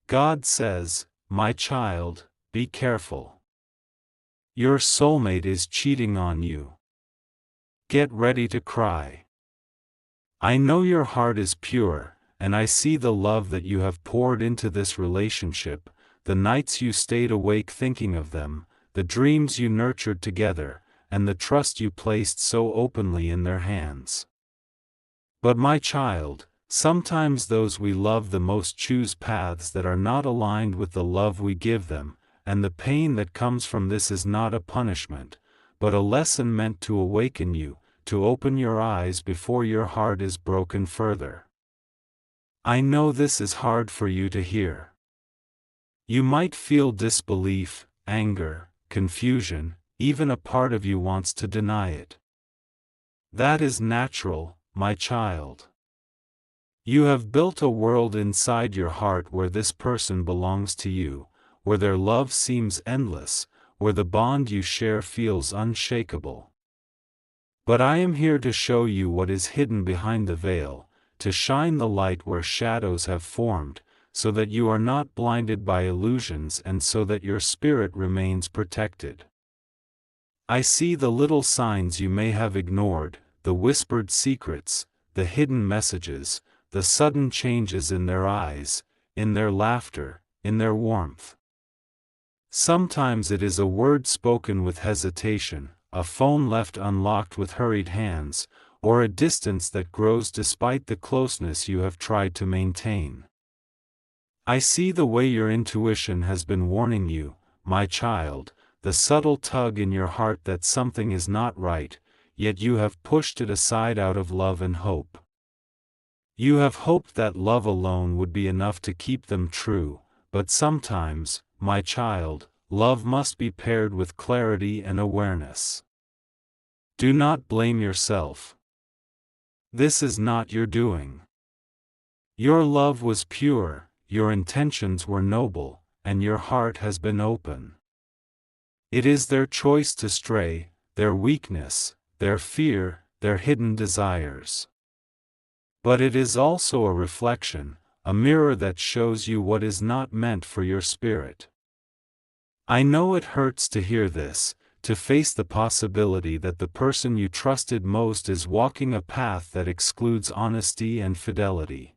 God says, my child, be careful. Your soulmate is cheating on you. Get ready to cry. I know your heart is pure, and I see the love that you have poured into this relationship, the nights you stayed awake thinking of them, the dreams you nurtured together, and the trust you placed so openly in their hands. But my child, sometimes those we love the most choose paths that are not aligned with the love we give them, and the pain that comes from this is not a punishment, but a lesson meant to awaken you, to open your eyes before your heart is broken further. I know this is hard for you to hear. You might feel disbelief, anger, confusion, even a part of you wants to deny it. That is natural, my child. You have built a world inside your heart where this person belongs to you, where their love seems endless, where the bond you share feels unshakable. But I am here to show you what is hidden behind the veil, to shine the light where shadows have formed, so that you are not blinded by illusions and so that your spirit remains protected. I see the little signs you may have ignored, the whispered secrets, the hidden messages, the sudden changes in their eyes, in their laughter, in their warmth. Sometimes it is a word spoken with hesitation, a phone left unlocked with hurried hands, or a distance that grows despite the closeness you have tried to maintain. I see the way your intuition has been warning you, my child, the subtle tug in your heart that something is not right, yet you have pushed it aside out of love and hope. You have hoped that love alone would be enough to keep them true, but sometimes, my child, love must be paired with clarity and awareness. Do not blame yourself. This is not your doing. Your love was pure, your intentions were noble, and your heart has been open. It is their choice to stray, their weakness, their fear, their hidden desires. But it is also a reflection, a mirror that shows you what is not meant for your spirit. I know it hurts to hear this, to face the possibility that the person you trusted most is walking a path that excludes honesty and fidelity.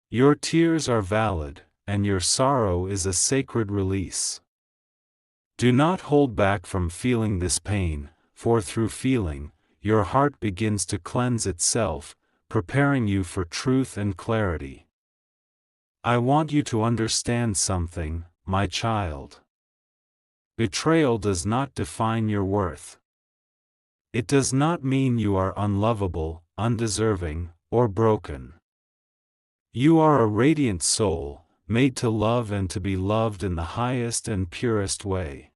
Your tears are valid, and your sorrow is a sacred release. Do not hold back from feeling this pain, for through feeling, your heart begins to cleanse itself, preparing you for truth and clarity. I want you to understand something, my child. Betrayal does not define your worth. It does not mean you are unlovable, undeserving, or broken. You are a radiant soul, made to love and to be loved in the highest and purest way.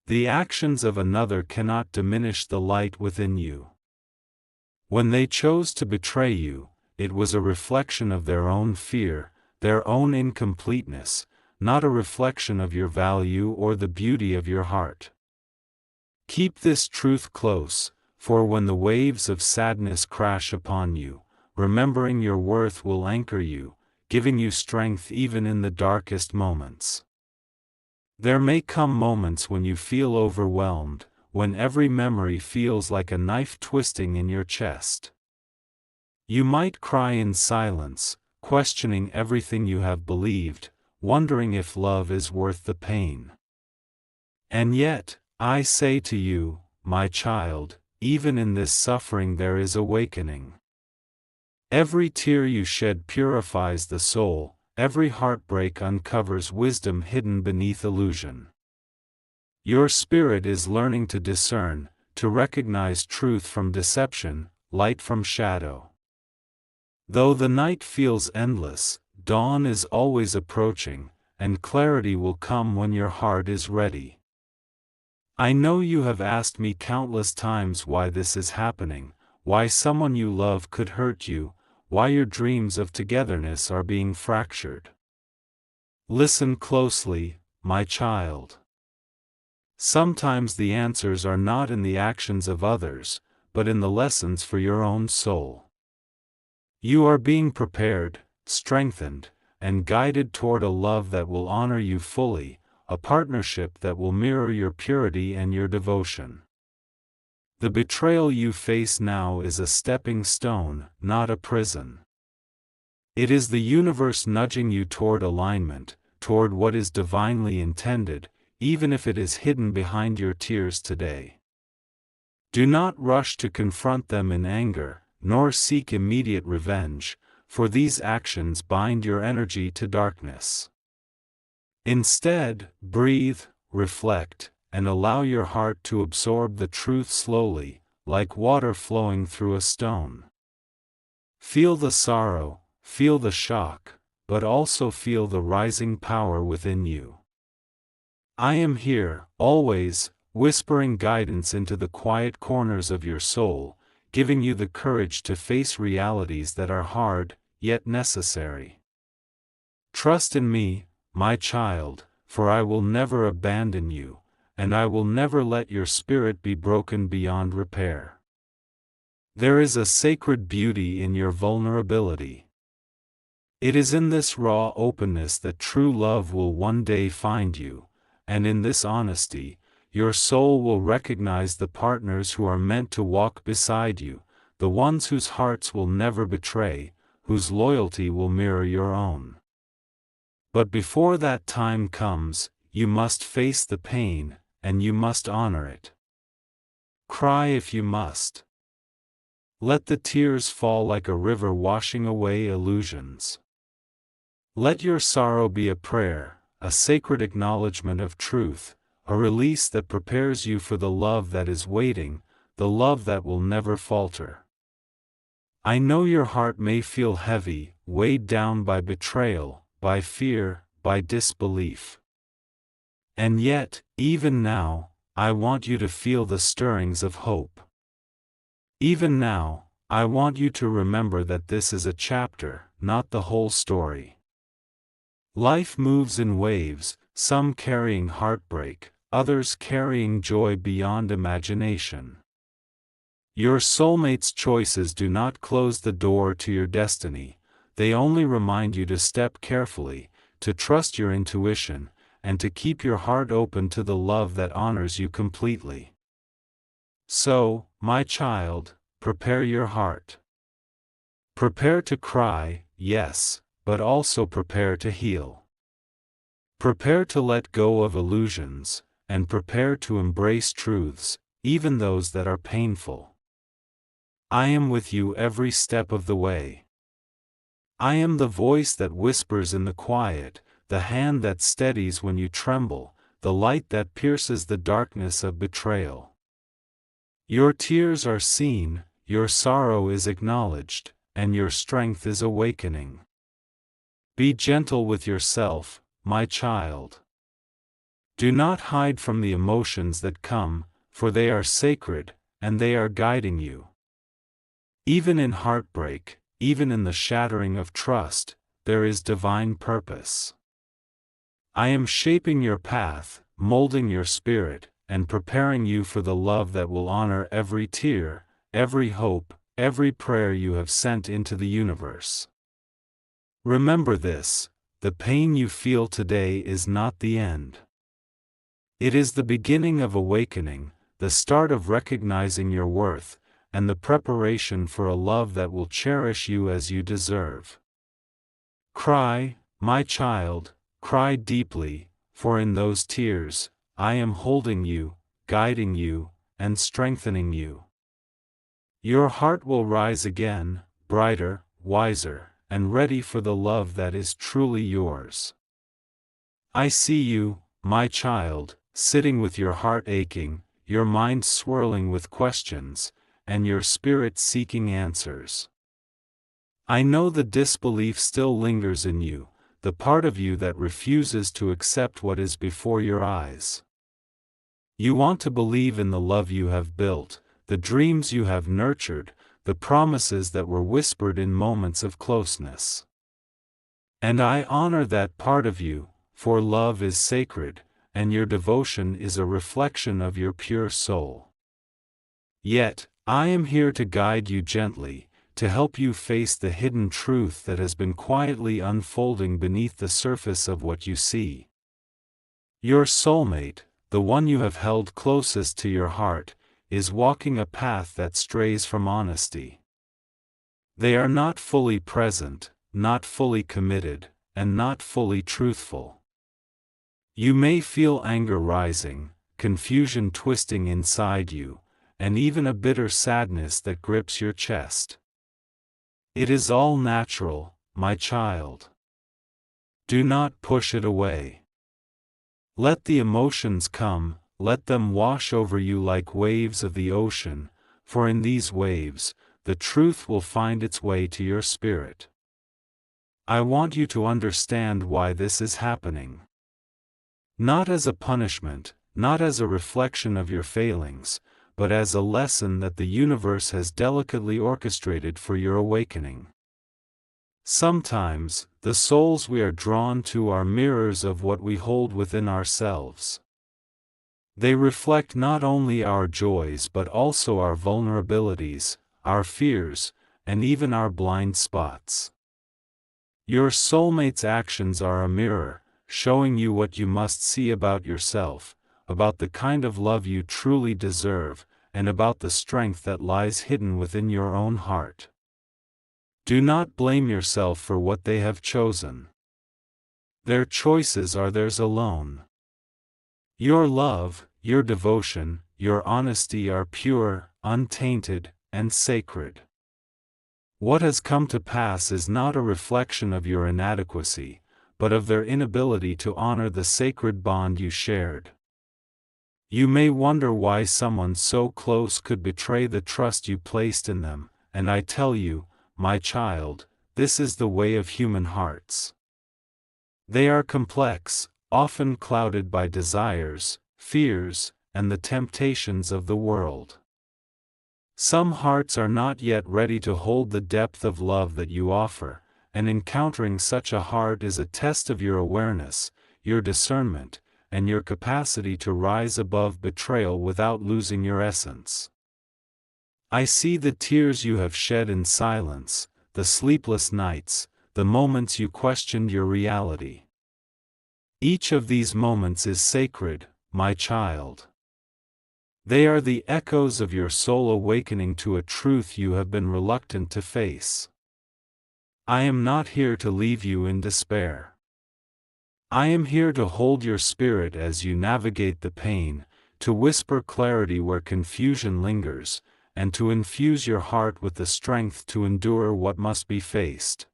The actions of another cannot diminish the light within you. When they chose to betray you, it was a reflection of their own fear, their own incompleteness, not a reflection of your value or the beauty of your heart. Keep this truth close, for when the waves of sadness crash upon you, remembering your worth will anchor you, giving you strength even in the darkest moments. There may come moments when you feel overwhelmed, when every memory feels like a knife twisting in your chest. You might cry in silence, questioning everything you have believed, wondering if love is worth the pain. And yet, I say to you, my child, even in this suffering there is awakening. Every tear you shed purifies the soul, every heartbreak uncovers wisdom hidden beneath illusion. Your spirit is learning to discern, to recognize truth from deception, light from shadow. Though the night feels endless, dawn is always approaching, and clarity will come when your heart is ready. I know you have asked me countless times why this is happening, why someone you love could hurt you, why your dreams of togetherness are being fractured. Listen closely, my child. Sometimes the answers are not in the actions of others, but in the lessons for your own soul. You are being prepared, strengthened, and guided toward a love that will honor you fully, a partnership that will mirror your purity and your devotion. The betrayal you face now is a stepping stone, not a prison. It is the universe nudging you toward alignment, toward what is divinely intended, even if it is hidden behind your tears today. Do not rush to confront them in anger, nor seek immediate revenge, for these actions bind your energy to darkness. Instead, breathe, reflect, and allow your heart to absorb the truth slowly, like water flowing through a stone. Feel the sorrow, feel the shock, but also feel the rising power within you. I am here, always, whispering guidance into the quiet corners of your soul, giving you the courage to face realities that are hard, yet necessary. Trust in me, my child, for I will never abandon you, and I will never let your spirit be broken beyond repair. There is a sacred beauty in your vulnerability. It is in this raw openness that true love will one day find you, and in this honesty, your soul will recognize the partners who are meant to walk beside you, the ones whose hearts will never betray, whose loyalty will mirror your own. But before that time comes, you must face the pain, and you must honor it. Cry if you must. Let the tears fall like a river washing away illusions. Let your sorrow be a prayer, a sacred acknowledgement of truth, a release that prepares you for the love that is waiting, the love that will never falter. I know your heart may feel heavy, weighed down by betrayal, by fear, by disbelief. And yet, even now, I want you to feel the stirrings of hope. Even now, I want you to remember that this is a chapter, not the whole story. Life moves in waves, some carrying heartbreak, others carrying joy beyond imagination. Your soulmate's choices do not close the door to your destiny, they only remind you to step carefully, to trust your intuition, and to keep your heart open to the love that honors you completely. So, my child, prepare your heart. Prepare to cry, yes, but also prepare to heal. Prepare to let go of illusions, and prepare to embrace truths, even those that are painful. I am with you every step of the way. I am the voice that whispers in the quiet, the hand that steadies when you tremble, the light that pierces the darkness of betrayal. Your tears are seen, your sorrow is acknowledged, and your strength is awakening. Be gentle with yourself, my child. Do not hide from the emotions that come, for they are sacred, and they are guiding you. Even in heartbreak, even in the shattering of trust, there is divine purpose. I am shaping your path, molding your spirit, and preparing you for the love that will honor every tear, every hope, every prayer you have sent into the universe. Remember this, the pain you feel today is not the end. It is the beginning of awakening, the start of recognizing your worth, and the preparation for a love that will cherish you as you deserve. Cry, my child, cry deeply, for in those tears, I am holding you, guiding you, and strengthening you. Your heart will rise again, brighter, wiser, and ready for the love that is truly yours. I see you, my child, sitting with your heart aching, your mind swirling with questions, and your spirit seeking answers. I know the disbelief still lingers in you, the part of you that refuses to accept what is before your eyes. You want to believe in the love you have built, the dreams you have nurtured, the promises that were whispered in moments of closeness. And I honor that part of you, for love is sacred, and your devotion is a reflection of your pure soul. Yet, I am here to guide you gently, to help you face the hidden truth that has been quietly unfolding beneath the surface of what you see. Your soulmate, the one you have held closest to your heart, is walking a path that strays from honesty. They are not fully present, not fully committed, and not fully truthful. You may feel anger rising, confusion twisting inside you, and even a bitter sadness that grips your chest. It is all natural, my child. Do not push it away. Let the emotions come, let them wash over you like waves of the ocean, for in these waves, the truth will find its way to your spirit. I want you to understand why this is happening. Not as a punishment, not as a reflection of your failings, but as a lesson that the universe has delicately orchestrated for your awakening. Sometimes, the souls we are drawn to are mirrors of what we hold within ourselves. They reflect not only our joys but also our vulnerabilities, our fears, and even our blind spots. Your soulmate's actions are a mirror, showing you what you must see about yourself, about the kind of love you truly deserve, and about the strength that lies hidden within your own heart. Do not blame yourself for what they have chosen. Their choices are theirs alone. Your love, your devotion, your honesty are pure, untainted, and sacred. What has come to pass is not a reflection of your inadequacy, but of their inability to honor the sacred bond you shared. You may wonder why someone so close could betray the trust you placed in them, and I tell you, my child, this is the way of human hearts. They are complex, often clouded by desires, fears, and the temptations of the world. Some hearts are not yet ready to hold the depth of love that you offer, and encountering such a heart is a test of your awareness, your discernment, and your capacity to rise above betrayal without losing your essence. I see the tears you have shed in silence, the sleepless nights, the moments you questioned your reality. Each of these moments is sacred, my child. They are the echoes of your soul awakening to a truth you have been reluctant to face. I am not here to leave you in despair. I am here to hold your spirit as you navigate the pain, to whisper clarity where confusion lingers, and to infuse your heart with the strength to endure what must be faced.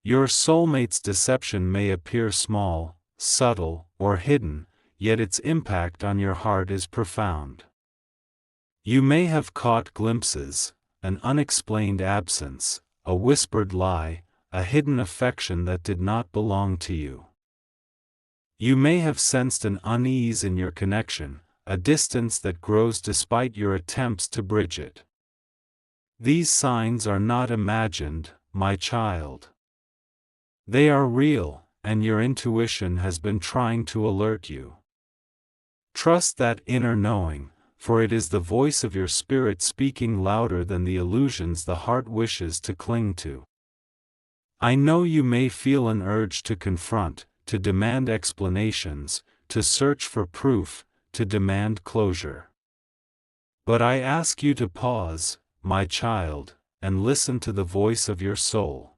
Your soulmate's deception may appear small, subtle, or hidden, yet its impact on your heart is profound. You may have caught glimpses, an unexplained absence, a whispered lie, a hidden affection that did not belong to you. You may have sensed an unease in your connection, a distance that grows despite your attempts to bridge it. These signs are not imagined, my child. They are real, and your intuition has been trying to alert you. Trust that inner knowing, for it is the voice of your spirit speaking louder than the illusions the heart wishes to cling to. I know you may feel an urge to confront, to demand explanations, to search for proof, to demand closure. But I ask you to pause, my child, and listen to the voice of your soul.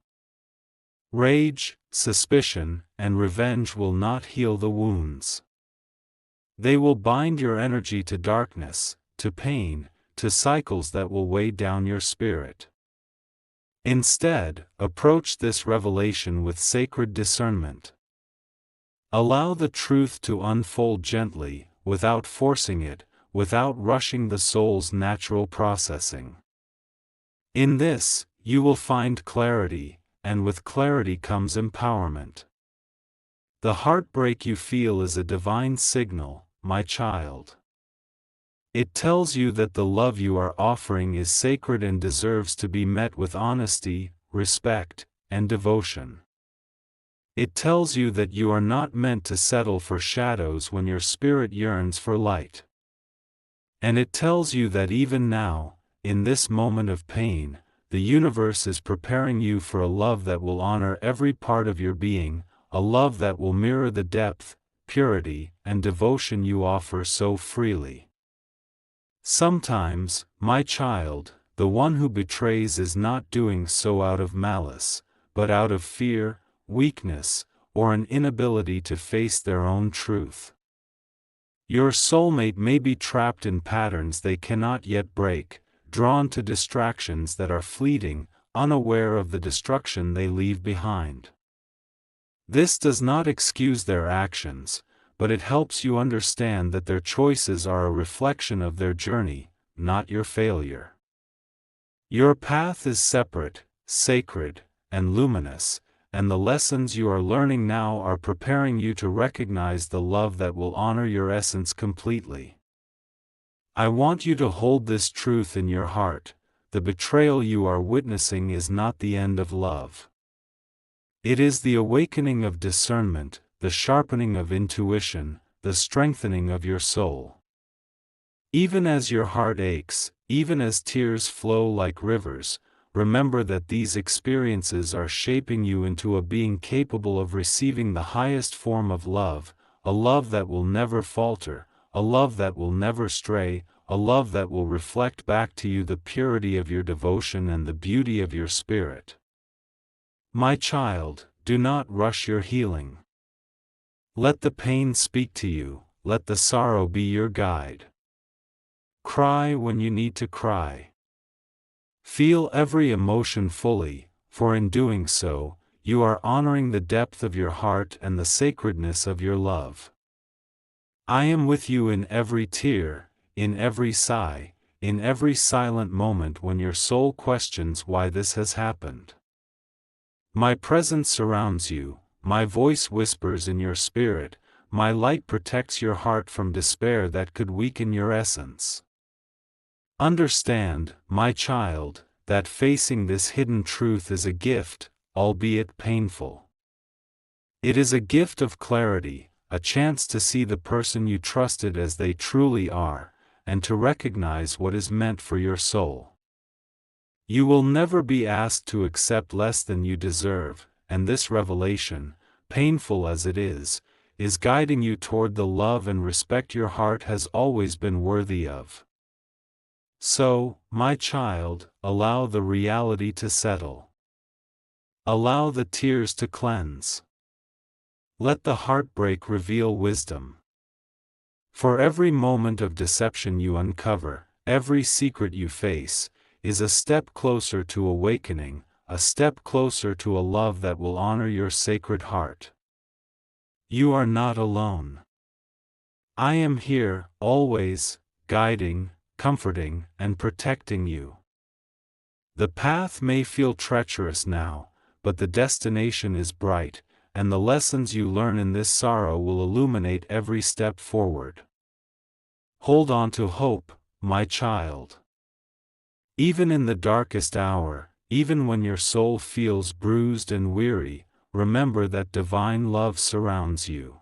Rage, suspicion, and revenge will not heal the wounds. They will bind your energy to darkness, to pain, to cycles that will weigh down your spirit. Instead, approach this revelation with sacred discernment. Allow the truth to unfold gently, without forcing it, without rushing the soul's natural processing. In this, you will find clarity, and with clarity comes empowerment. The heartbreak you feel is a divine signal, my child. It tells you that the love you are offering is sacred and deserves to be met with honesty, respect, and devotion. It tells you that you are not meant to settle for shadows when your spirit yearns for light. And it tells you that even now, in this moment of pain, the universe is preparing you for a love that will honor every part of your being, a love that will mirror the depth, purity, and devotion you offer so freely. Sometimes, my child, the one who betrays is not doing so out of malice, but out of fear, weakness, or an inability to face their own truth. Your soulmate may be trapped in patterns they cannot yet break, drawn to distractions that are fleeting, unaware of the destruction they leave behind. This does not excuse their actions, but it helps you understand that their choices are a reflection of their journey, not your failure. Your path is separate, sacred, and luminous, and the lessons you are learning now are preparing you to recognize the love that will honor your essence completely. I want you to hold this truth in your heart: the betrayal you are witnessing is not the end of love. It is the awakening of discernment, the sharpening of intuition, the strengthening of your soul. Even as your heart aches, even as tears flow like rivers, remember that these experiences are shaping you into a being capable of receiving the highest form of love, a love that will never falter, a love that will never stray, a love that will reflect back to you the purity of your devotion and the beauty of your spirit. My child, do not rush your healing. Let the pain speak to you, let the sorrow be your guide. Cry when you need to cry. Feel every emotion fully, for in doing so, you are honoring the depth of your heart and the sacredness of your love. I am with you in every tear, in every sigh, in every silent moment when your soul questions why this has happened. My presence surrounds you, my voice whispers in your spirit, my light protects your heart from despair that could weaken your essence. Understand, my child, that facing this hidden truth is a gift, albeit painful. It is a gift of clarity, a chance to see the person you trusted as they truly are, and to recognize what is meant for your soul. You will never be asked to accept less than you deserve, and this revelation, painful as it is guiding you toward the love and respect your heart has always been worthy of. So, my child, allow the reality to settle. Allow the tears to cleanse. Let the heartbreak reveal wisdom. For every moment of deception you uncover, every secret you face, is a step closer to awakening, a step closer to a love that will honor your sacred heart. You are not alone. I am here, always, guiding, comforting, and protecting you. The path may feel treacherous now, but the destination is bright, and the lessons you learn in this sorrow will illuminate every step forward. Hold on to hope, my child. Even in the darkest hour, even when your soul feels bruised and weary, remember that divine love surrounds you.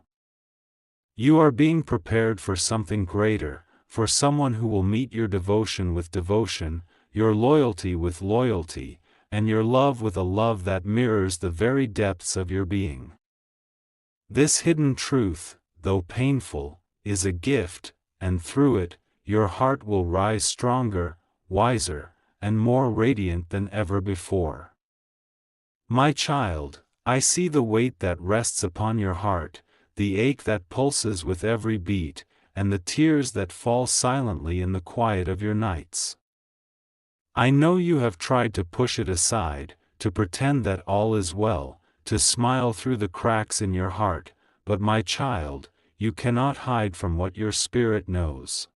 You are being prepared for something greater, for someone who will meet your devotion with devotion, your loyalty with loyalty, and your love with a love that mirrors the very depths of your being. This hidden truth, though painful, is a gift, and through it, your heart will rise stronger, wiser, and more radiant than ever before. My child, I see the weight that rests upon your heart, the ache that pulses with every beat, and the tears that fall silently in the quiet of your nights. I know you have tried to push it aside, to pretend that all is well, to smile through the cracks in your heart, but my child, you cannot hide from what your spirit knows.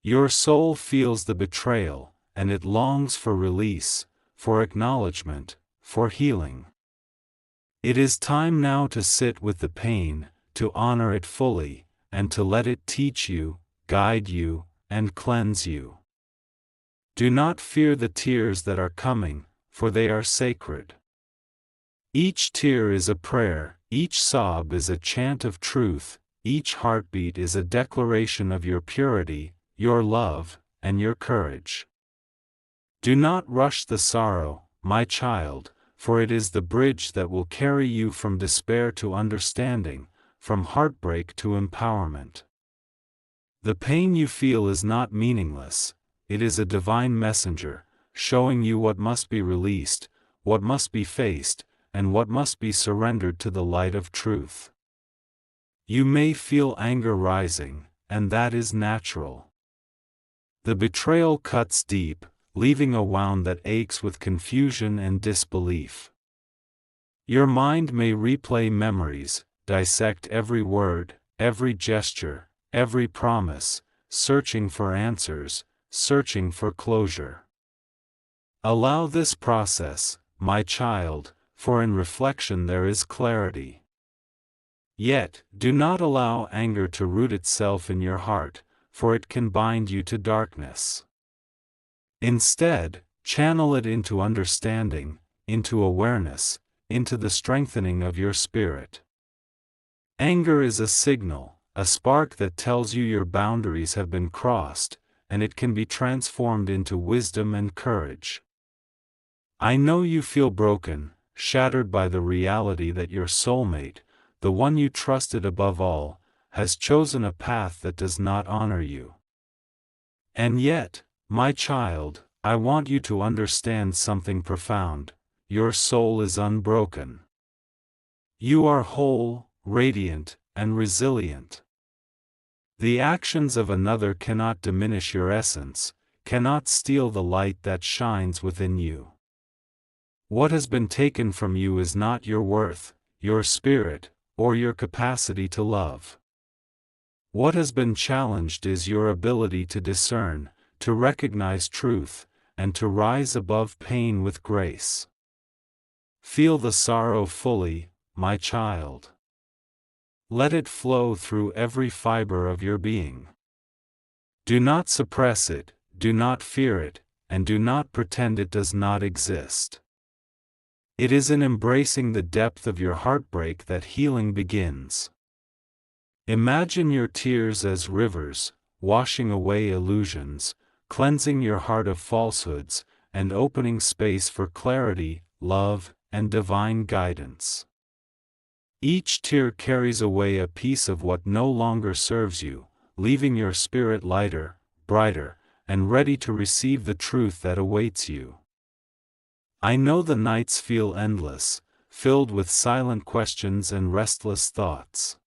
Your soul feels the betrayal, and it longs for release, for acknowledgement, for healing. It is time now to sit with the pain, to honor it fully, and to let it teach you, guide you, and cleanse you. Do not fear the tears that are coming, for they are sacred. Each tear is a prayer, each sob is a chant of truth, each heartbeat is a declaration of your purity, your love, and your courage. Do not rush the sorrow, my child, for it is the bridge that will carry you from despair to understanding, from heartbreak to empowerment. The pain you feel is not meaningless, it is a divine messenger, showing you what must be released, what must be faced, and what must be surrendered to the light of truth. You may feel anger rising, and that is natural. The betrayal cuts deep, leaving a wound that aches with confusion and disbelief. Your mind may replay memories, dissect every word, every gesture, every promise, searching for answers, searching for closure. Allow this process, my child, for in reflection there is clarity. Yet, do not allow anger to root itself in your heart, for it can bind you to darkness. Instead, channel it into understanding, into awareness, into the strengthening of your spirit. Anger is a signal, a spark that tells you your boundaries have been crossed, and it can be transformed into wisdom and courage. I know you feel broken, shattered by the reality that your soulmate, the one you trusted above all, has chosen a path that does not honor you. And yet, my child, I want you to understand something profound: your soul is unbroken. You are whole, radiant, and resilient. The actions of another cannot diminish your essence, cannot steal the light that shines within you. What has been taken from you is not your worth, your spirit, or your capacity to love. What has been challenged is your ability to discern, to recognize truth, and to rise above pain with grace. Feel the sorrow fully, my child. Let it flow through every fiber of your being. Do not suppress it, do not fear it, and do not pretend it does not exist. It is in embracing the depth of your heartbreak that healing begins. Imagine your tears as rivers, washing away illusions, cleansing your heart of falsehoods, and opening space for clarity, love, and divine guidance. Each tear carries away a piece of what no longer serves you, leaving your spirit lighter, brighter, and ready to receive the truth that awaits you. I know the nights feel endless, filled with silent questions and restless thoughts.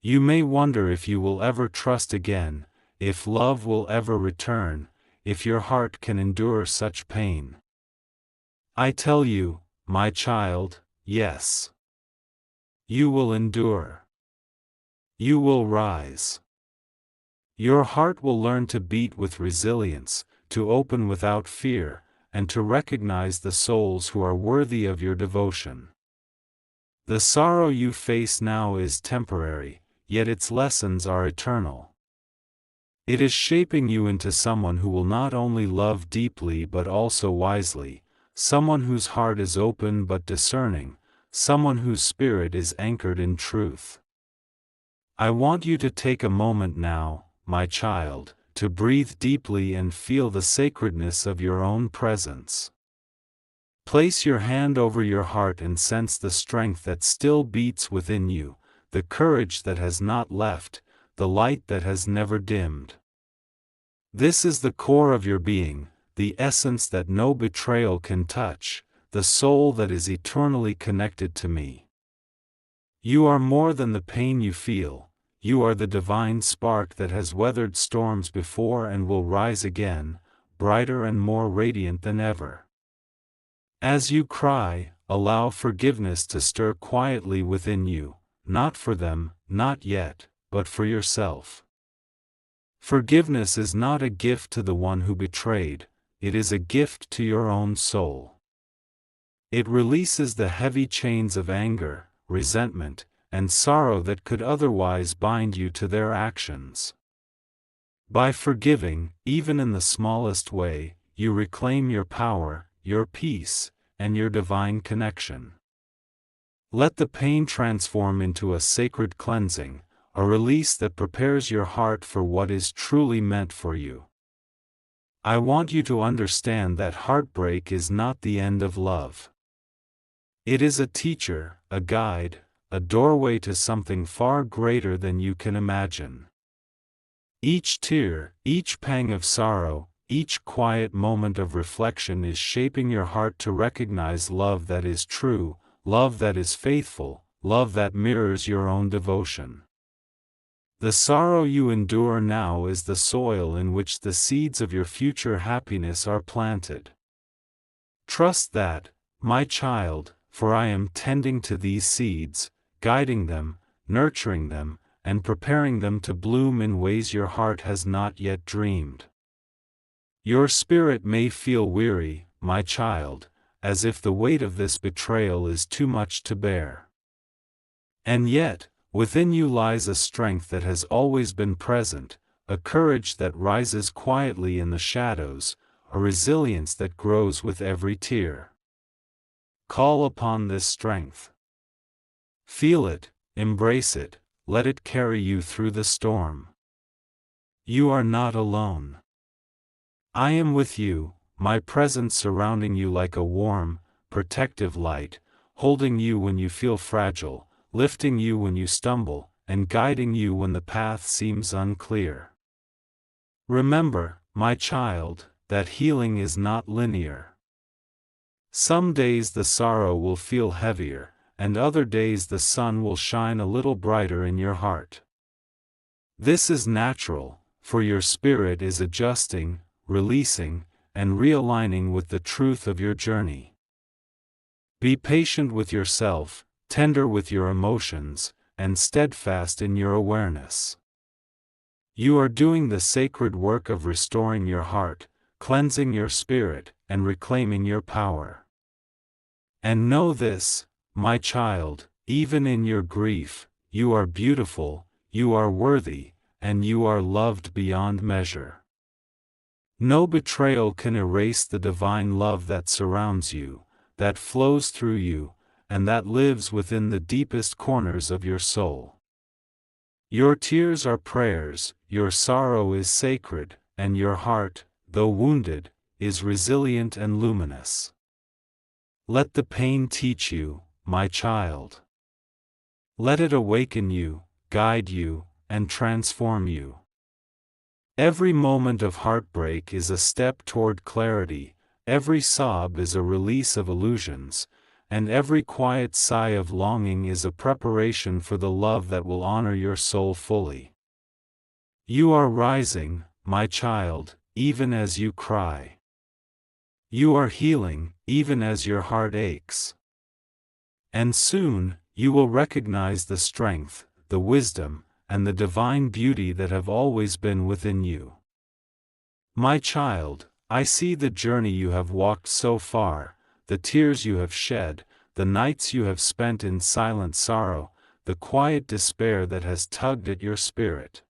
You may wonder if you will ever trust again, if love will ever return, if your heart can endure such pain. I tell you, my child, yes. You will endure. You will rise. Your heart will learn to beat with resilience, to open without fear, and to recognize the souls who are worthy of your devotion. The sorrow you face now is temporary, yet its lessons are eternal. It is shaping you into someone who will not only love deeply but also wisely, someone whose heart is open but discerning, someone whose spirit is anchored in truth. I want you to take a moment now, my child, to breathe deeply and feel the sacredness of your own presence. Place your hand over your heart and sense the strength that still beats within you, the courage that has not left, the light that has never dimmed. This is the core of your being, the essence that no betrayal can touch, the soul that is eternally connected to me. You are more than the pain you feel. You are the divine spark that has weathered storms before and will rise again, brighter and more radiant than ever. As you cry, allow forgiveness to stir quietly within you, not for them, not yet, but for yourself. Forgiveness is not a gift to the one who betrayed, it is a gift to your own soul. It releases the heavy chains of anger, resentment, and sorrow that could otherwise bind you to their actions. By forgiving, even in the smallest way, you reclaim your power, your peace, and your divine connection. Let the pain transform into a sacred cleansing, a release that prepares your heart for what is truly meant for you. I want you to understand that heartbreak is not the end of love. It is a teacher, a guide, a doorway to something far greater than you can imagine. Each tear, each pang of sorrow, each quiet moment of reflection is shaping your heart to recognize love that is true, love that is faithful, love that mirrors your own devotion. The sorrow you endure now is the soil in which the seeds of your future happiness are planted. Trust that, my child, for I am tending to these seeds, guiding them, nurturing them, and preparing them to bloom in ways your heart has not yet dreamed. Your spirit may feel weary, my child, as if the weight of this betrayal is too much to bear. And yet, within you lies a strength that has always been present, a courage that rises quietly in the shadows, a resilience that grows with every tear. Call upon this strength. Feel it, embrace it, let it carry you through the storm. You are not alone. I am with you, my presence surrounding you like a warm, protective light, holding you when you feel fragile, lifting you when you stumble, and guiding you when the path seems unclear. Remember, my child, that healing is not linear. Some days the sorrow will feel heavier, and other days the sun will shine a little brighter in your heart. This is natural, for your spirit is adjusting, releasing, and realigning with the truth of your journey. Be patient with yourself, tender with your emotions, and steadfast in your awareness. You are doing the sacred work of restoring your heart, cleansing your spirit, and reclaiming your power. And know this, my child, even in your grief, you are beautiful, you are worthy, and you are loved beyond measure. No betrayal can erase the divine love that surrounds you, that flows through you, and that lives within the deepest corners of your soul. Your tears are prayers, your sorrow is sacred, and your heart, though wounded, is resilient and luminous. Let the pain teach you, my child. Let it awaken you, guide you, and transform you. Every moment of heartbreak is a step toward clarity, every sob is a release of illusions, and every quiet sigh of longing is a preparation for the love that will honor your soul fully. You are rising, my child, even as you cry. You are healing, even as your heart aches. And soon, you will recognize the strength, the wisdom, and the divine beauty that have always been within you. My child, I see the journey you have walked so far, the tears you have shed, the nights you have spent in silent sorrow, the quiet despair that has tugged at your spirit.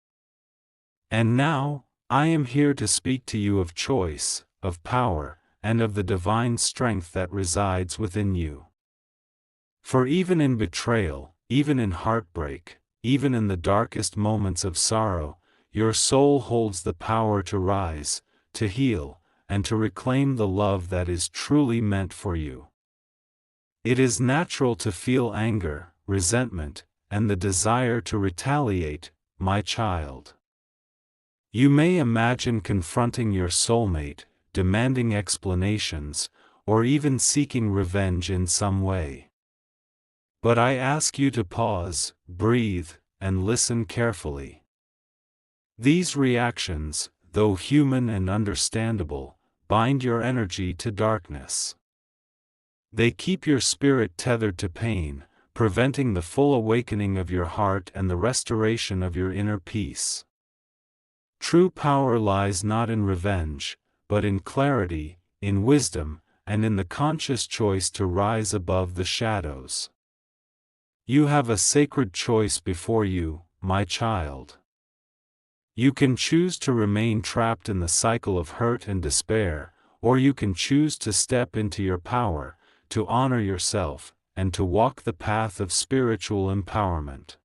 And now, I am here to speak to you of choice, of power, and of the divine strength that resides within you. For even in betrayal, even in heartbreak, even in the darkest moments of sorrow, your soul holds the power to rise, to heal, and to reclaim the love that is truly meant for you. It is natural to feel anger, resentment, and the desire to retaliate, my child. You may imagine confronting your soulmate, demanding explanations, or even seeking revenge in some way. But I ask you to pause, breathe, and listen carefully. These reactions, though human and understandable, bind your energy to darkness. They keep your spirit tethered to pain, preventing the full awakening of your heart and the restoration of your inner peace. True power lies not in revenge, but in clarity, in wisdom, and in the conscious choice to rise above the shadows. You have a sacred choice before you, my child. You can choose to remain trapped in the cycle of hurt and despair, or you can choose to step into your power, to honor yourself, and to walk the path of spiritual empowerment.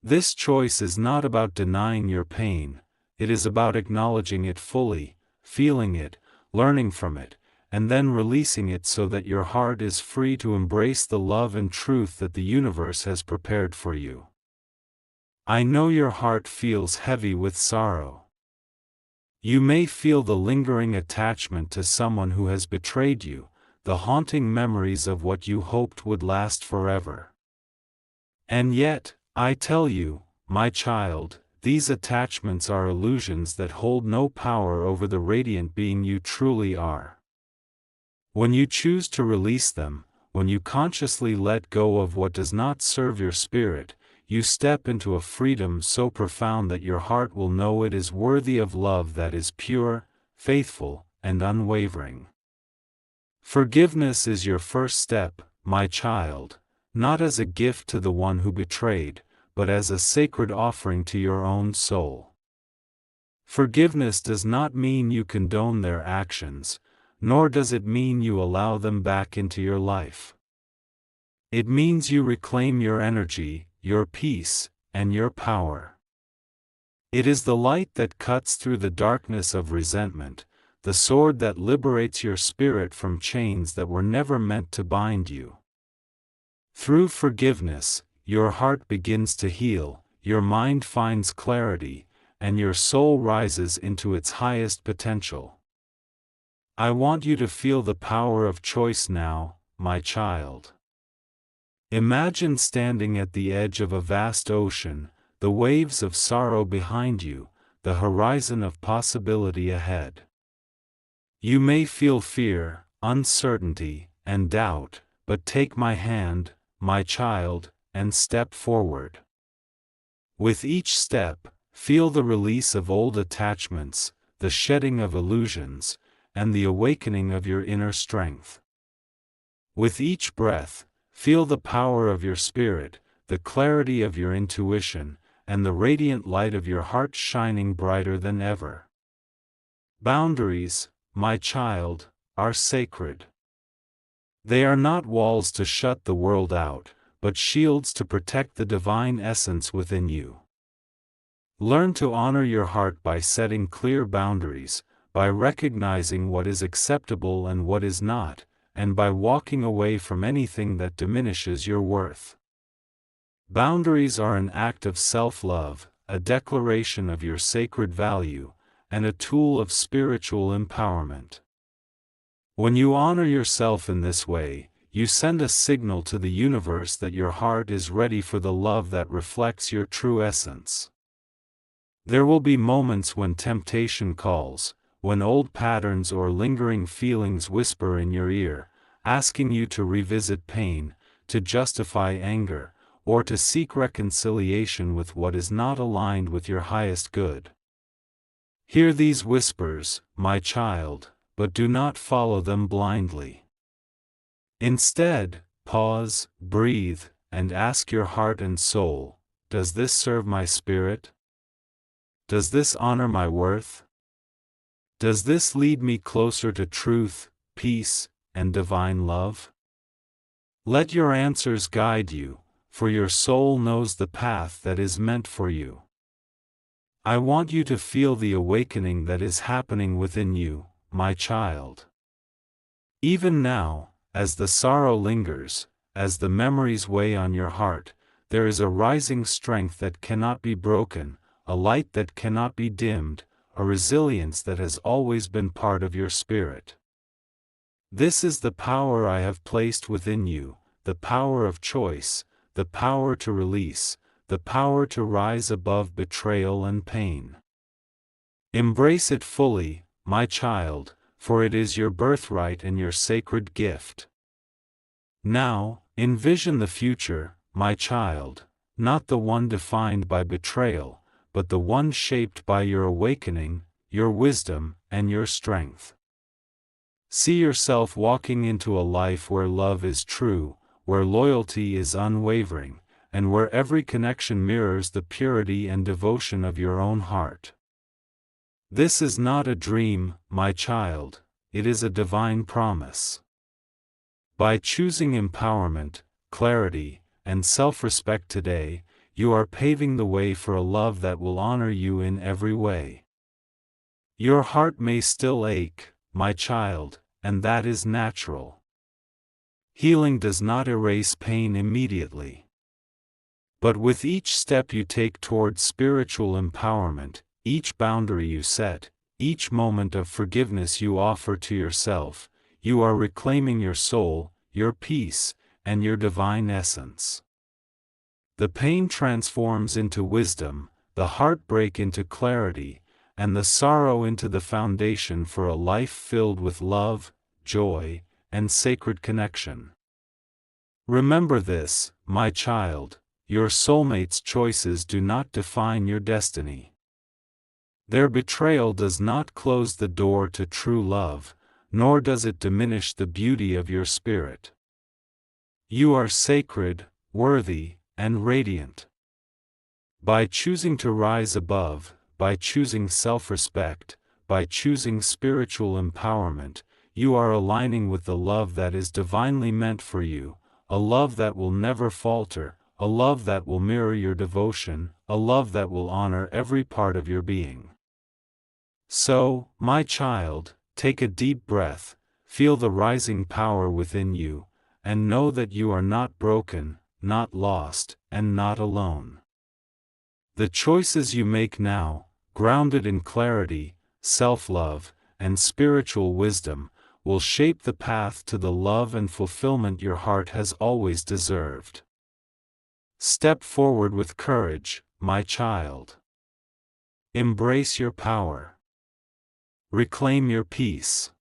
This choice is not about denying your pain, it is about acknowledging it fully, feeling it, learning from it, and then releasing it so that your heart is free to embrace the love and truth that the universe has prepared for you. I know your heart feels heavy with sorrow. You may feel the lingering attachment to someone who has betrayed you, the haunting memories of what you hoped would last forever. And yet, I tell you, my child, these attachments are illusions that hold no power over the radiant being you truly are. When you choose to release them, when you consciously let go of what does not serve your spirit, you step into a freedom so profound that your heart will know it is worthy of love that is pure, faithful, and unwavering. Forgiveness is your first step, my child, not as a gift to the one who betrayed, but as a sacred offering to your own soul. Forgiveness does not mean you condone their actions, nor does it mean you allow them back into your life. It means you reclaim your energy, your peace, and your power. It is the light that cuts through the darkness of resentment, the sword that liberates your spirit from chains that were never meant to bind you. Through forgiveness, your heart begins to heal, your mind finds clarity, and your soul rises into its highest potential. I want you to feel the power of choice now, my child. Imagine standing at the edge of a vast ocean, the waves of sorrow behind you, the horizon of possibility ahead. You may feel fear, uncertainty, and doubt, but take my hand, my child, and step forward. With each step, feel the release of old attachments, the shedding of illusions, and the awakening of your inner strength. With each breath, feel the power of your spirit, the clarity of your intuition, and the radiant light of your heart shining brighter than ever. Boundaries, my child, are sacred. They are not walls to shut the world out, but shields to protect the divine essence within you. Learn to honor your heart by setting clear boundaries, by recognizing what is acceptable and what is not, and by walking away from anything that diminishes your worth. Boundaries are an act of self-love, a declaration of your sacred value, and a tool of spiritual empowerment. When you honor yourself in this way, you send a signal to the universe that your heart is ready for the love that reflects your true essence. There will be moments when temptation calls, when old patterns or lingering feelings whisper in your ear, asking you to revisit pain, to justify anger, or to seek reconciliation with what is not aligned with your highest good. Hear these whispers, my child, but do not follow them blindly. Instead, pause, breathe, and ask your heart and soul, does this serve my spirit? Does this honor my worth? Does this lead me closer to truth, peace, and divine love? Let your answers guide you, for your soul knows the path that is meant for you. I want you to feel the awakening that is happening within you, my child. Even now, as the sorrow lingers, as the memories weigh on your heart, there is a rising strength that cannot be broken, a light that cannot be dimmed, a resilience that has always been part of your spirit. This is the power I have placed within you, the power of choice, the power to release, the power to rise above betrayal and pain. Embrace it fully, my child, for it is your birthright and your sacred gift. Now, envision the future, my child, not the one defined by betrayal, but the one shaped by your awakening, your wisdom, and your strength. See yourself walking into a life where love is true, where loyalty is unwavering, and where every connection mirrors the purity and devotion of your own heart. This is not a dream, my child, it is a divine promise. By choosing empowerment, clarity, and self-respect today, you are paving the way for a love that will honor you in every way. Your heart may still ache, my child, and that is natural. Healing does not erase pain immediately. But with each step you take toward spiritual empowerment, each boundary you set, each moment of forgiveness you offer to yourself, you are reclaiming your soul, your peace, and your divine essence. The pain transforms into wisdom, the heartbreak into clarity, and the sorrow into the foundation for a life filled with love, joy, and sacred connection. Remember this, my child, your soulmate's choices do not define your destiny. Their betrayal does not close the door to true love, nor does it diminish the beauty of your spirit. You are sacred, worthy, and radiant. By choosing to rise above, by choosing self-respect, by choosing spiritual empowerment, you are aligning with the love that is divinely meant for you, a love that will never falter, a love that will mirror your devotion, a love that will honor every part of your being. So, my child, take a deep breath, feel the rising power within you, and know that you are not broken, not lost, and not alone. The choices you make now, grounded in clarity, self-love, and spiritual wisdom, will shape the path to the love and fulfillment your heart has always deserved. Step forward with courage, my child. Embrace your power. Reclaim your peace.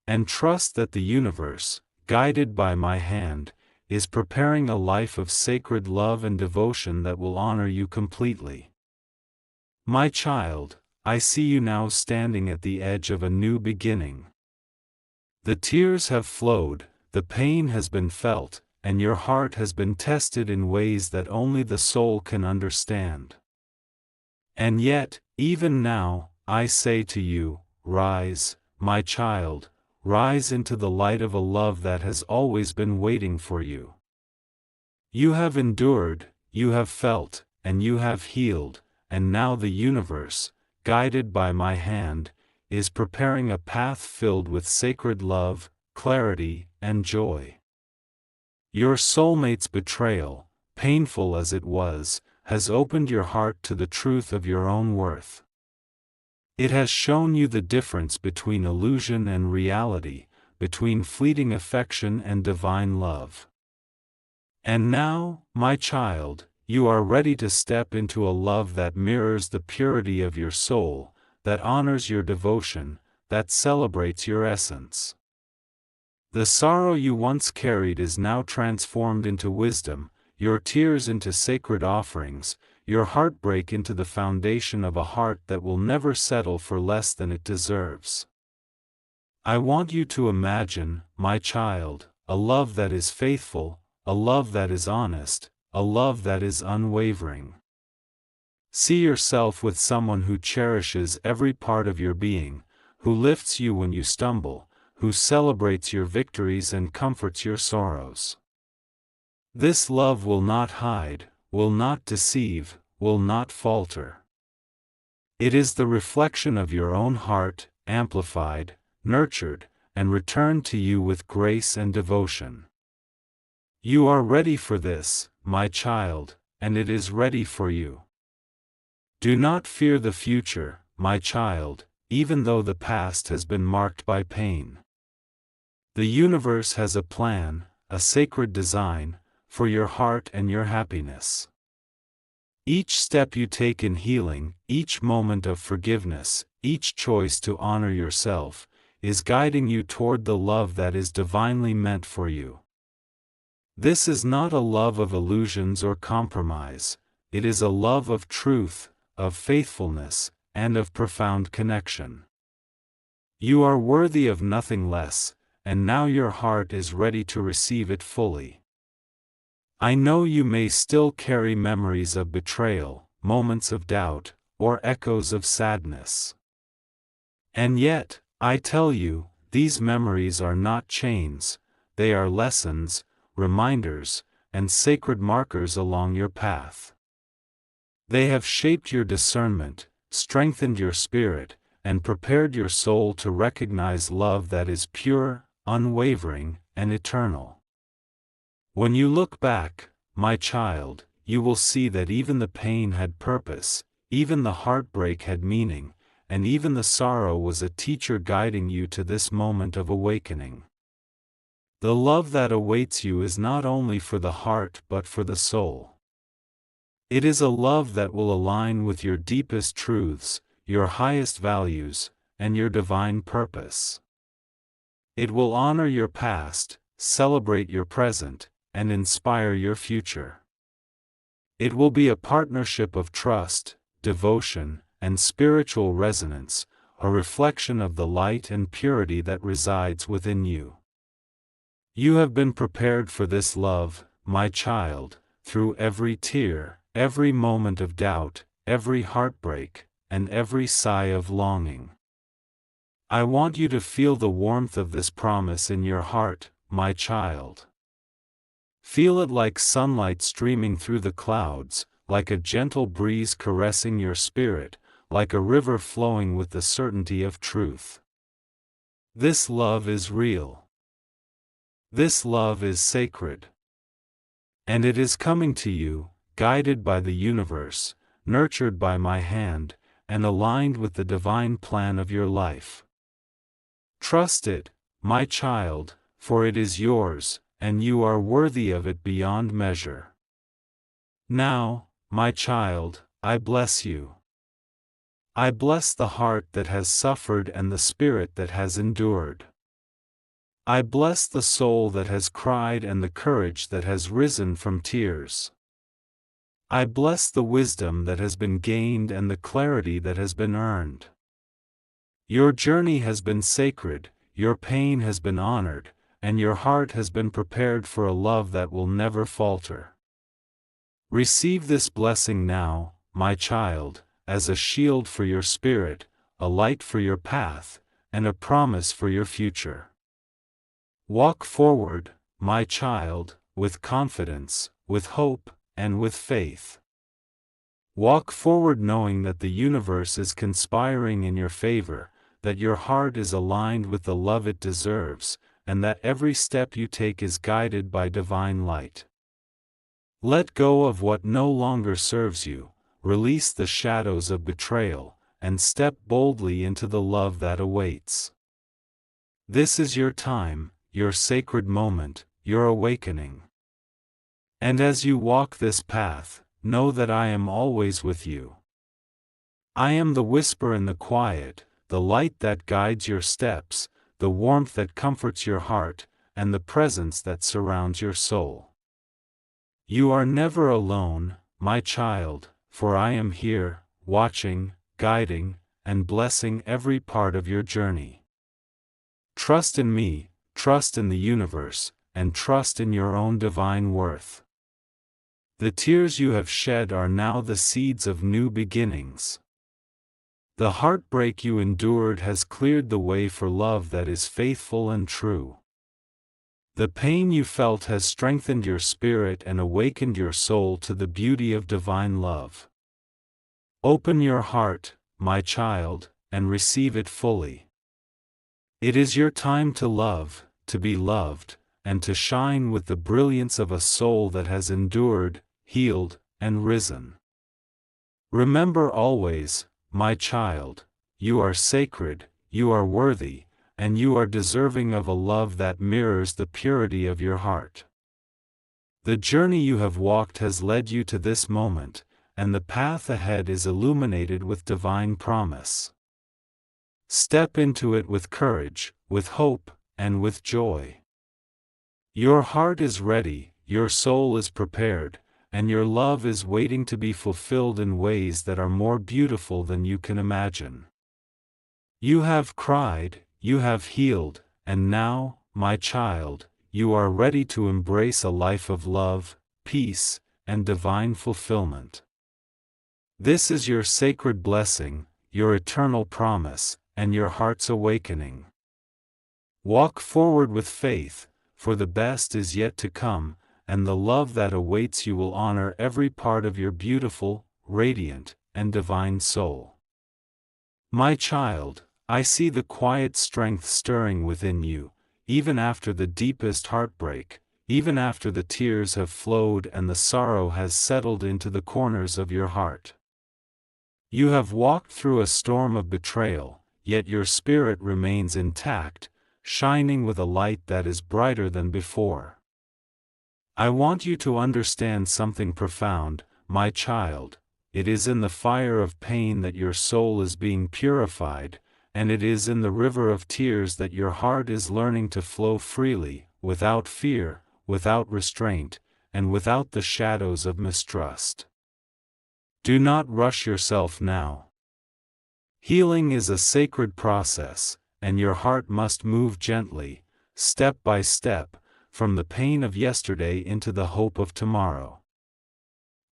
And trust that the universe, guided by my hand, is preparing a life of sacred love and devotion that will honor you completely. My child, I see you now standing at the edge of a new beginning. The tears have flowed, the pain has been felt, and your heart has been tested in ways that only the soul can understand. And yet, even now, I say to you, rise, my child, rise into the light of a love that has always been waiting for you. You have endured, you have felt, and you have healed, and now the universe, guided by my hand, is preparing a path filled with sacred love, clarity, and joy. Your soulmate's betrayal, painful as it was, has opened your heart to the truth of your own worth. It has shown you the difference between illusion and reality, between fleeting affection and divine love. And now, my child, you are ready to step into a love that mirrors the purity of your soul, that honors your devotion, that celebrates your essence. The sorrow you once carried is now transformed into wisdom, your tears into sacred offerings, your heartbreak into the foundation of a heart that will never settle for less than it deserves. I want you to imagine, my child, a love that is faithful, a love that is honest, a love that is unwavering. See yourself with someone who cherishes every part of your being, who lifts you when you stumble, who celebrates your victories and comforts your sorrows. This love will not hide, will not deceive, will not falter. It is the reflection of your own heart, amplified, nurtured, and returned to you with grace and devotion. You are ready for this, my child, and it is ready for you. Do not fear the future, my child, even though the past has been marked by pain. The universe has a plan, a sacred design, for your heart and your happiness. Each step you take in healing, each moment of forgiveness, each choice to honor yourself, is guiding you toward the love that is divinely meant for you. This is not a love of illusions or compromise, it is a love of truth, of faithfulness, and of profound connection. You are worthy of nothing less, and now your heart is ready to receive it fully. I know you may still carry memories of betrayal, moments of doubt, or echoes of sadness. And yet, I tell you, these memories are not chains, they are lessons, reminders, and sacred markers along your path. They have shaped your discernment, strengthened your spirit, and prepared your soul to recognize love that is pure, unwavering, and eternal. When you look back, my child, you will see that even the pain had purpose, even the heartbreak had meaning, and even the sorrow was a teacher guiding you to this moment of awakening. The love that awaits you is not only for the heart but for the soul. It is a love that will align with your deepest truths, your highest values, and your divine purpose. It will honor your past, celebrate your present, and inspire your future. It will be a partnership of trust, devotion, and spiritual resonance, a reflection of the light and purity that resides within you. You have been prepared for this love, my child, through every tear, every moment of doubt, every heartbreak, and every sigh of longing. I want you to feel the warmth of this promise in your heart, my child. Feel it like sunlight streaming through the clouds, like a gentle breeze caressing your spirit, like a river flowing with the certainty of truth. This love is real. This love is sacred. And it is coming to you, guided by the universe, nurtured by my hand, and aligned with the divine plan of your life. Trust it, my child, for it is yours, and you are worthy of it beyond measure. Now, my child, I bless you. I bless the heart that has suffered and the spirit that has endured. I bless the soul that has cried and the courage that has risen from tears. I bless the wisdom that has been gained and the clarity that has been earned. Your journey has been sacred, your pain has been honored, and your heart has been prepared for a love that will never falter. Receive this blessing now, my child, as a shield for your spirit, a light for your path, and a promise for your future. Walk forward, my child, with confidence, with hope, and with faith. Walk forward knowing that the universe is conspiring in your favor, that your heart is aligned with the love it deserves, and that every step you take is guided by divine light. Let go of what no longer serves you, release the shadows of betrayal, and step boldly into the love that awaits. This is your time, your sacred moment, your awakening. And as you walk this path, know that I am always with you. I am the whisper in the quiet, the light that guides your steps, the warmth that comforts your heart, and the presence that surrounds your soul. You are never alone, my child, for I am here, watching, guiding, and blessing every part of your journey. Trust in me, trust in the universe, and trust in your own divine worth. The tears you have shed are now the seeds of new beginnings. The heartbreak you endured has cleared the way for love that is faithful and true. The pain you felt has strengthened your spirit and awakened your soul to the beauty of divine love. Open your heart, my child, and receive it fully. It is your time to love, to be loved, and to shine with the brilliance of a soul that has endured, healed, and risen. Remember always, my child, you are sacred, you are worthy, and you are deserving of a love that mirrors the purity of your heart. The journey you have walked has led you to this moment, and the path ahead is illuminated with divine promise. Step into it with courage, with hope, and with joy. Your heart is ready, your soul is prepared, and your love is waiting to be fulfilled in ways that are more beautiful than you can imagine. You have cried, you have healed, and now, my child, you are ready to embrace a life of love, peace, and divine fulfillment. This is your sacred blessing, your eternal promise, and your heart's awakening. Walk forward with faith, for the best is yet to come, and the love that awaits you will honor every part of your beautiful, radiant, and divine soul. My child, I see the quiet strength stirring within you, even after the deepest heartbreak, even after the tears have flowed and the sorrow has settled into the corners of your heart. You have walked through a storm of betrayal, yet your spirit remains intact, shining with a light that is brighter than before. I want you to understand something profound, my child. It is in the fire of pain that your soul is being purified, and it is in the river of tears that your heart is learning to flow freely, without fear, without restraint, and without the shadows of mistrust. Do not rush yourself now. Healing is a sacred process, and your heart must move gently, step by step, from the pain of yesterday into the hope of tomorrow.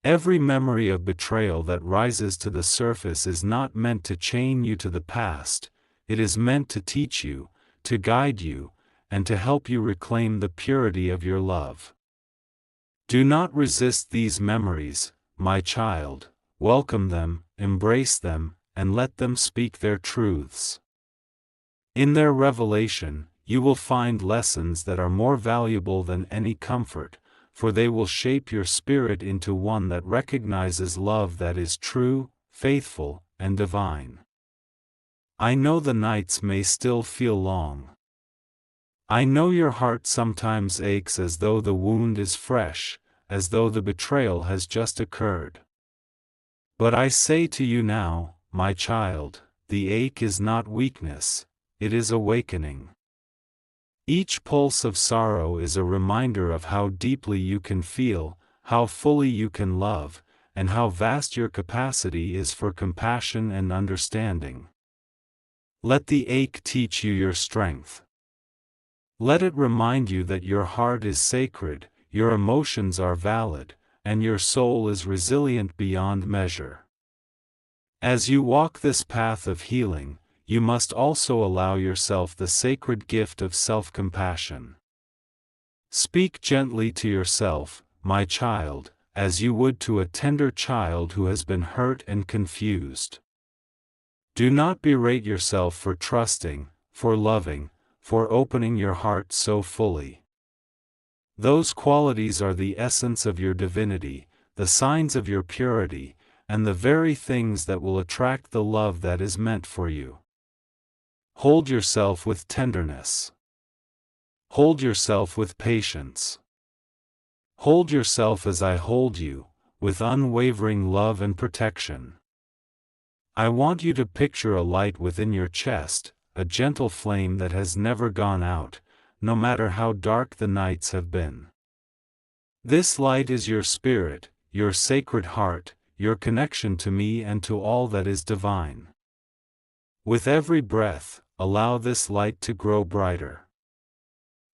Every memory of betrayal that rises to the surface is not meant to chain you to the past, it is meant to teach you, to guide you, and to help you reclaim the purity of your love. Do not resist these memories, my child, welcome them, embrace them, and let them speak their truths. In their revelation, you will find lessons that are more valuable than any comfort, for they will shape your spirit into one that recognizes love that is true, faithful, and divine. I know the nights may still feel long. I know your heart sometimes aches as though the wound is fresh, as though the betrayal has just occurred. But I say to you now, my child, the ache is not weakness, it is awakening. Each pulse of sorrow is a reminder of how deeply you can feel, how fully you can love, and how vast your capacity is for compassion and understanding. Let the ache teach you your strength. Let it remind you that your heart is sacred, your emotions are valid, and your soul is resilient beyond measure. As you walk this path of healing, you must also allow yourself the sacred gift of self-compassion. Speak gently to yourself, my child, as you would to a tender child who has been hurt and confused. Do not berate yourself for trusting, for loving, for opening your heart so fully. Those qualities are the essence of your divinity, the signs of your purity, and the very things that will attract the love that is meant for you. Hold yourself with tenderness. Hold yourself with patience. Hold yourself as I hold you, with unwavering love and protection. I want you to picture a light within your chest, a gentle flame that has never gone out, no matter how dark the nights have been. This light is your spirit, your sacred heart, your connection to me and to all that is divine. With every breath, allow this light to grow brighter.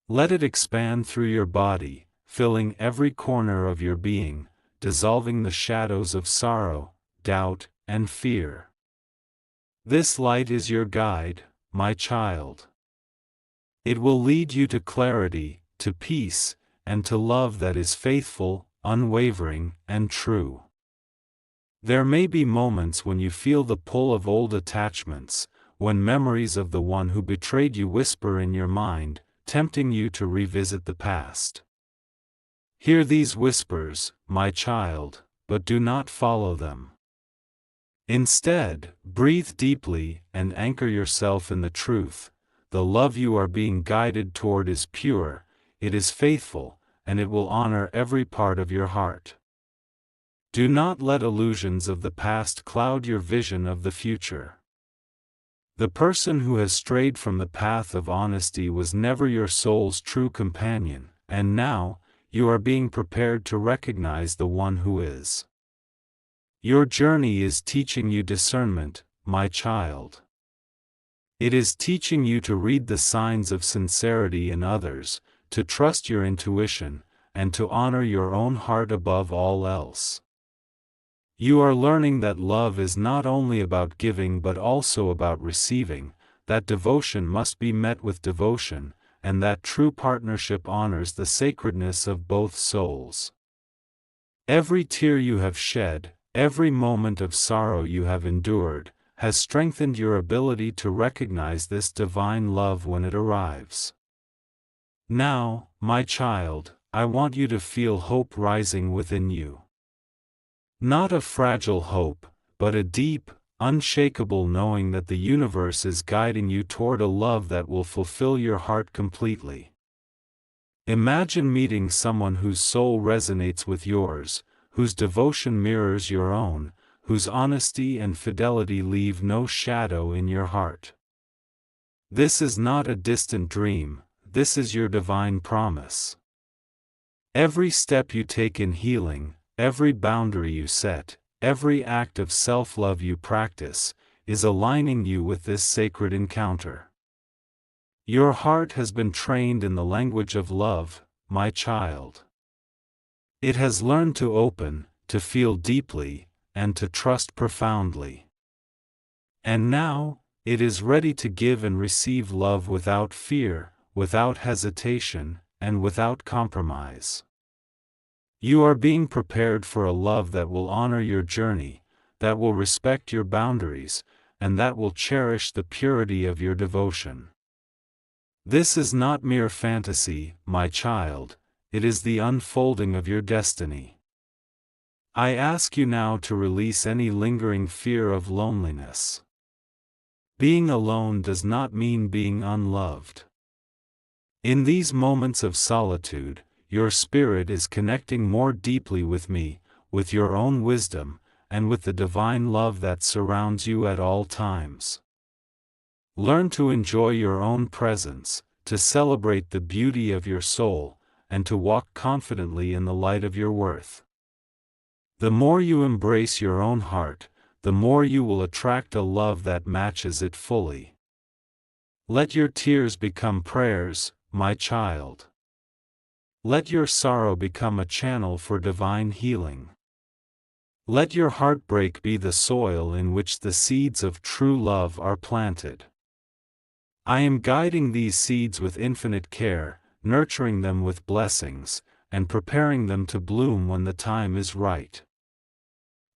Let it expand through your body, filling every corner of your being, dissolving the shadows of sorrow, doubt, and fear. This light is your guide, my child. It will lead you to clarity, to peace, and to love that is faithful, unwavering, and true. There may be moments when you feel the pull of old attachments, when memories of the one who betrayed you whisper in your mind, tempting you to revisit the past. Hear these whispers, my child, but do not follow them. Instead, breathe deeply and anchor yourself in the truth. The love you are being guided toward is pure, it is faithful, and it will honor every part of your heart. Do not let illusions of the past cloud your vision of the future. The person who has strayed from the path of honesty was never your soul's true companion, and now, you are being prepared to recognize the one who is. Your journey is teaching you discernment, my child. It is teaching you to read the signs of sincerity in others, to trust your intuition, and to honor your own heart above all else. You are learning that love is not only about giving but also about receiving, that devotion must be met with devotion, and that true partnership honors the sacredness of both souls. Every tear you have shed, every moment of sorrow you have endured, has strengthened your ability to recognize this divine love when it arrives. Now, my child, I want you to feel hope rising within you. Not a fragile hope, but a deep, unshakable knowing that the universe is guiding you toward a love that will fulfill your heart completely. Imagine meeting someone whose soul resonates with yours, whose devotion mirrors your own, whose honesty and fidelity leave no shadow in your heart. This is not a distant dream, this is your divine promise. Every step you take in healing, every boundary you set, every act of self-love you practice, is aligning you with this sacred encounter. Your heart has been trained in the language of love, my child. It has learned to open, to feel deeply, and to trust profoundly. And now, it is ready to give and receive love without fear, without hesitation, and without compromise. You are being prepared for a love that will honor your journey, that will respect your boundaries, and that will cherish the purity of your devotion. This is not mere fantasy, my child, it is the unfolding of your destiny. I ask you now to release any lingering fear of loneliness. Being alone does not mean being unloved. In these moments of solitude, your spirit is connecting more deeply with me, with your own wisdom, and with the divine love that surrounds you at all times. Learn to enjoy your own presence, to celebrate the beauty of your soul, and to walk confidently in the light of your worth. The more you embrace your own heart, the more you will attract a love that matches it fully. Let your tears become prayers, my child. Let your sorrow become a channel for divine healing. Let your heartbreak be the soil in which the seeds of true love are planted. I am guiding these seeds with infinite care, nurturing them with blessings, and preparing them to bloom when the time is right.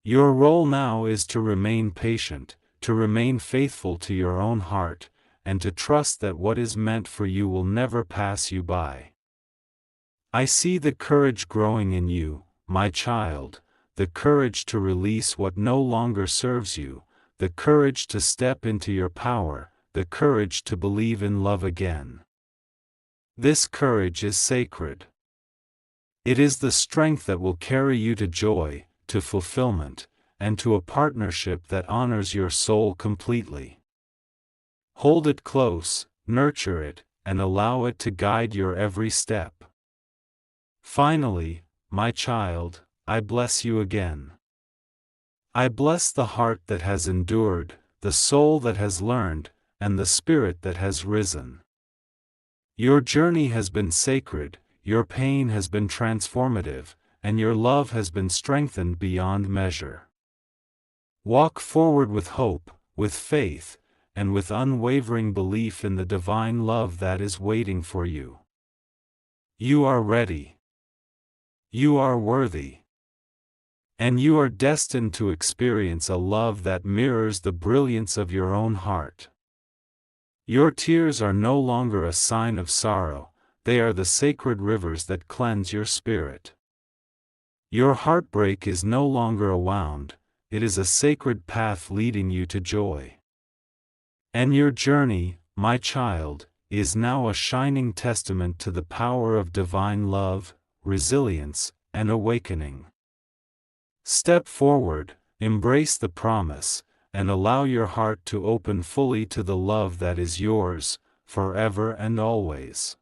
Your role now is to remain patient, to remain faithful to your own heart, and to trust that what is meant for you will never pass you by. I see the courage growing in you, my child, the courage to release what no longer serves you, the courage to step into your power, the courage to believe in love again. This courage is sacred. It is the strength that will carry you to joy, to fulfillment, and to a partnership that honors your soul completely. Hold it close, nurture it, and allow it to guide your every step. Finally, my child, I bless you again. I bless the heart that has endured, the soul that has learned, and the spirit that has risen. Your journey has been sacred, your pain has been transformative, and your love has been strengthened beyond measure. Walk forward with hope, with faith, and with unwavering belief in the divine love that is waiting for you. You are ready. You are worthy. And you are destined to experience a love that mirrors the brilliance of your own heart. Your tears are no longer a sign of sorrow, they are the sacred rivers that cleanse your spirit. Your heartbreak is no longer a wound, it is a sacred path leading you to joy. And your journey, my child, is now a shining testament to the power of divine love, resilience, and awakening. Step forward, embrace the promise, and allow your heart to open fully to the love that is yours, forever and always.